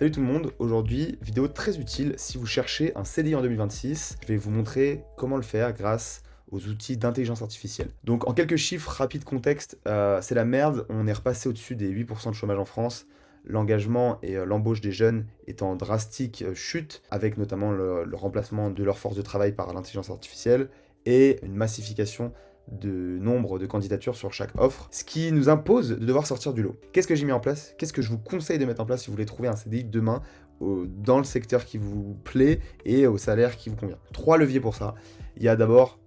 Salut tout le monde, aujourd'hui, vidéo très utile si vous cherchez un CDI en 2026. Je vais vous montrer comment le faire grâce aux outils d'intelligence artificielle. Donc en quelques chiffres, rapide contexte, c'est la merde, on est repassé au-dessus des 8% de chômage en France. L'engagement et l'embauche des jeunes est en drastique chute, avec notamment le remplacement de leur force de travail par l'intelligence artificielle et une massification de nombre de candidatures sur chaque offre, ce qui nous impose de devoir sortir du lot. Qu'est-ce que j'ai mis en place? Qu'est-ce que je vous conseille de mettre en place si vous voulez trouver un CDI demain dans le secteur qui vous plaît et au salaire qui vous convient? 3 leviers pour ça. Il y a d'abord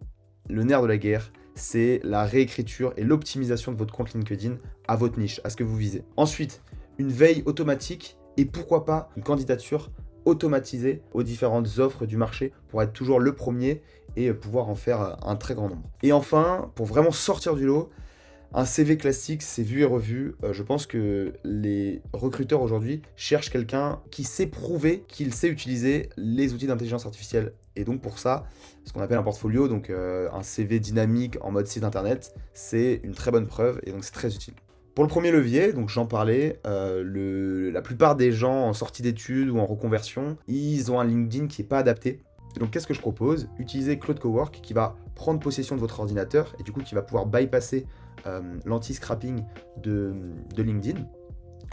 le nerf de la guerre, c'est la réécriture et l'optimisation de votre compte LinkedIn à votre niche, à ce que vous visez. Ensuite, une veille automatique et pourquoi pas une candidature automatisée aux différentes offres du marché pour être toujours le premier et pouvoir en faire un très grand nombre. Et enfin, pour vraiment sortir du lot, un CV classique, c'est vu et revu. Je pense que les recruteurs aujourd'hui cherchent quelqu'un qui sait prouver qu'il sait utiliser les outils d'intelligence artificielle. Et donc pour ça, ce qu'on appelle un portfolio, donc un CV dynamique en mode site internet, c'est une très bonne preuve et donc c'est très utile. Pour le premier levier, donc j'en parlais, la plupart des gens en sortie d'études ou en reconversion, ils ont un LinkedIn qui n'est pas adapté. Et donc qu'est-ce que je propose? Utiliser Claude Cowork qui va prendre possession de votre ordinateur et du coup qui va pouvoir bypasser l'anti-scrapping de LinkedIn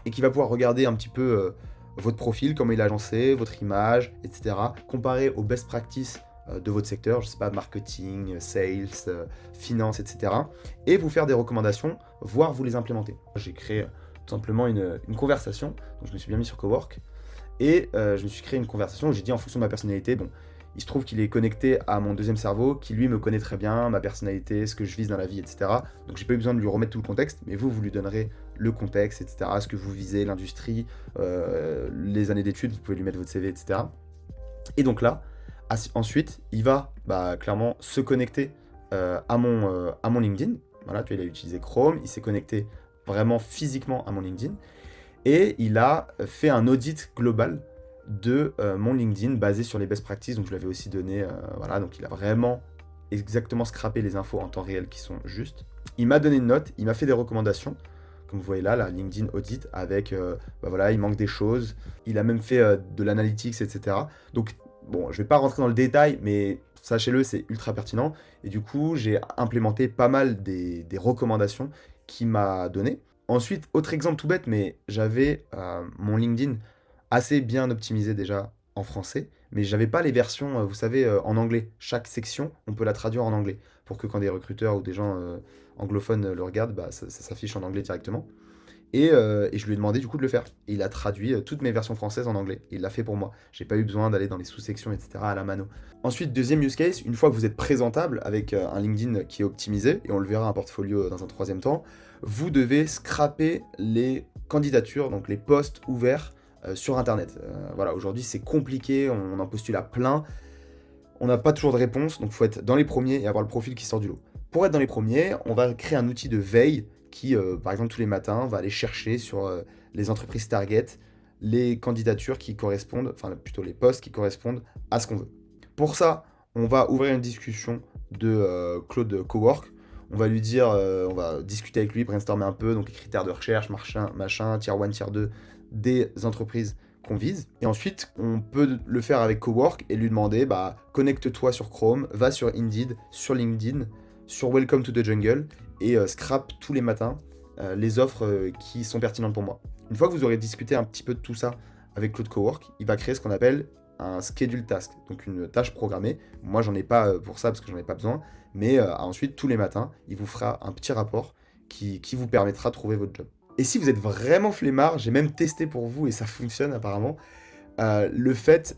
et qui va pouvoir regarder un petit peu votre profil, comment il est agencé, votre image, etc. Comparer aux best practices de votre secteur, je sais pas, marketing, sales, finance, etc. Et vous faire des recommandations, voire vous les implémenter. J'ai créé tout simplement une conversation, donc je me suis bien mis sur Cowork, et je me suis créé une conversation où j'ai dit en fonction de ma personnalité, bon, il se trouve qu'il est connecté à mon deuxième cerveau, qui lui me connaît très bien, ma personnalité, ce que je vise dans la vie, etc. Donc j'ai pas eu besoin de lui remettre tout le contexte, mais vous lui donnerez le contexte, etc. Ce que vous visez, l'industrie, les années d'études, vous pouvez lui mettre votre CV, etc. Et donc là, ensuite, il va clairement se connecter à mon LinkedIn. Voilà, tu vois, il a utilisé Chrome, il s'est connecté vraiment physiquement à mon LinkedIn. Et il a fait un audit global de mon LinkedIn basé sur les best practices. Donc je l'avais aussi donné, voilà, donc il a vraiment exactement scrappé les infos en temps réel qui sont justes. Il m'a donné une note, il m'a fait des recommandations. Comme vous voyez là, la LinkedIn audit avec, voilà, il manque des choses. Il a même fait de l'analytics, etc. Donc bon, je vais pas rentrer dans le détail, mais sachez-le, c'est ultra pertinent. Et du coup, j'ai implémenté pas mal des recommandations qu'il m'a données. Ensuite, autre exemple tout bête, mais j'avais mon LinkedIn assez bien optimisé déjà en français, mais j'avais pas les versions, vous savez, en anglais. Chaque section, on peut la traduire en anglais, pour que quand des recruteurs ou des gens anglophones le regardent, ça s'affiche en anglais directement. Et je lui ai demandé du coup de le faire. Et il a traduit toutes mes versions françaises en anglais. Il l'a fait pour moi. J'ai pas eu besoin d'aller dans les sous-sections, etc. à la mano. Ensuite, deuxième use case, une fois que vous êtes présentable avec un LinkedIn qui est optimisé, et on le verra un portfolio dans un troisième temps, vous devez scraper les candidatures, donc les posts ouverts sur Internet. Voilà, aujourd'hui c'est compliqué, on en postule à plein, on n'a pas toujours de réponse, donc il faut être dans les premiers et avoir le profil qui sort du lot. Pour être dans les premiers, on va créer un outil de veille qui, par exemple, tous les matins, va aller chercher sur les entreprises target les candidatures qui correspondent, enfin plutôt les posts qui correspondent à ce qu'on veut. Pour ça, on va ouvrir une discussion de Claude Cowork. On va lui dire, on va discuter avec lui, brainstormer un peu, donc les critères de recherche, machin, tier 1, tier 2, des entreprises qu'on vise. Et ensuite, on peut le faire avec Cowork et lui demander, connecte-toi sur Chrome, va sur Indeed, sur LinkedIn, sur Welcome to the Jungle et scrap tous les matins les offres qui sont pertinentes pour moi. Une fois que vous aurez discuté un petit peu de tout ça avec Claude Cowork, il va créer ce qu'on appelle un schedule task, donc une tâche programmée. Moi, j'en ai pas pour ça parce que j'en ai pas besoin, mais ensuite, tous les matins, il vous fera un petit rapport qui vous permettra de trouver votre job. Et si vous êtes vraiment flemmard, j'ai même testé pour vous et ça fonctionne apparemment, le fait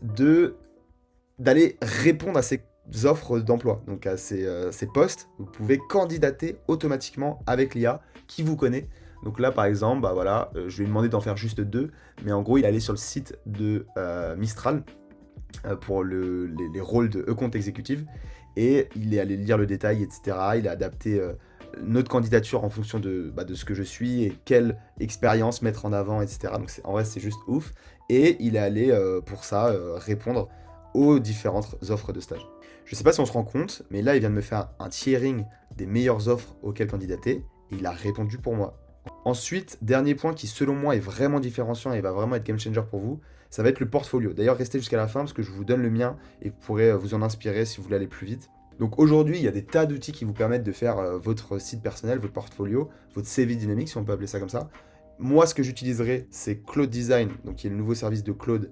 d'aller répondre à ces offres d'emploi, donc à ces postes. Vous pouvez candidater automatiquement avec l'IA qui vous connaît. Donc là, par exemple, je lui ai demandé d'en faire juste 2, mais en gros, il est allé sur le site de Mistral pour les rôles de e-compte exécutive et il est allé lire le détail, etc. Il a adapté notre candidature en fonction de ce que je suis et quelle expérience mettre en avant, etc. Donc en vrai, c'est juste ouf. Et il est allé pour ça répondre aux différentes offres de stage. Je sais pas si on se rend compte, mais là, il vient de me faire un tiering des meilleures offres auxquelles candidater, et il a répondu pour moi. Ensuite, dernier point qui selon moi est vraiment différenciant et va vraiment être game changer pour vous, ça va être le portfolio. D'ailleurs, restez jusqu'à la fin parce que je vous donne le mien et vous pourrez vous en inspirer si vous voulez aller plus vite. Donc aujourd'hui, il y a des tas d'outils qui vous permettent de faire votre site personnel, votre portfolio, votre CV dynamique, si on peut appeler ça comme ça. Moi, ce que j'utiliserai, c'est Claude Design, donc qui est le nouveau service de Claude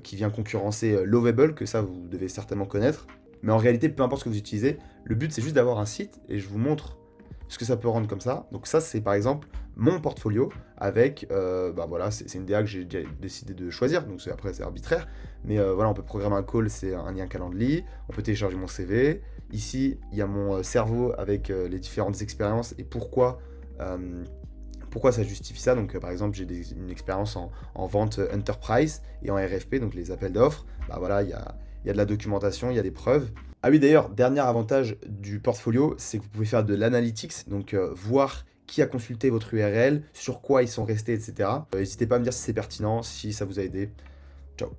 qui vient concurrencer Lovable, que ça, vous devez certainement connaître. Mais en réalité, peu importe ce que vous utilisez, le but, c'est juste d'avoir un site et je vous montre ce que ça peut rendre comme ça. Donc ça, c'est par exemple mon portfolio avec, bah voilà, c'est une DA que j'ai décidé de choisir, donc après c'est arbitraire, mais voilà, on peut programmer un call, c'est un lien Calendly, on peut télécharger mon CV. Ici, il y a mon cerveau avec les différentes expériences et pourquoi ça justifie ça. Donc par exemple, j'ai une expérience en vente enterprise et en RFP, donc les appels d'offres. Bah voilà, il y a de la documentation, il y a des preuves. Ah oui, d'ailleurs, dernier avantage du portfolio, c'est que vous pouvez faire de l'analytics, donc voir qui a consulté votre URL, sur quoi ils sont restés, etc. N'hésitez pas à me dire si c'est pertinent, si ça vous a aidé. Ciao.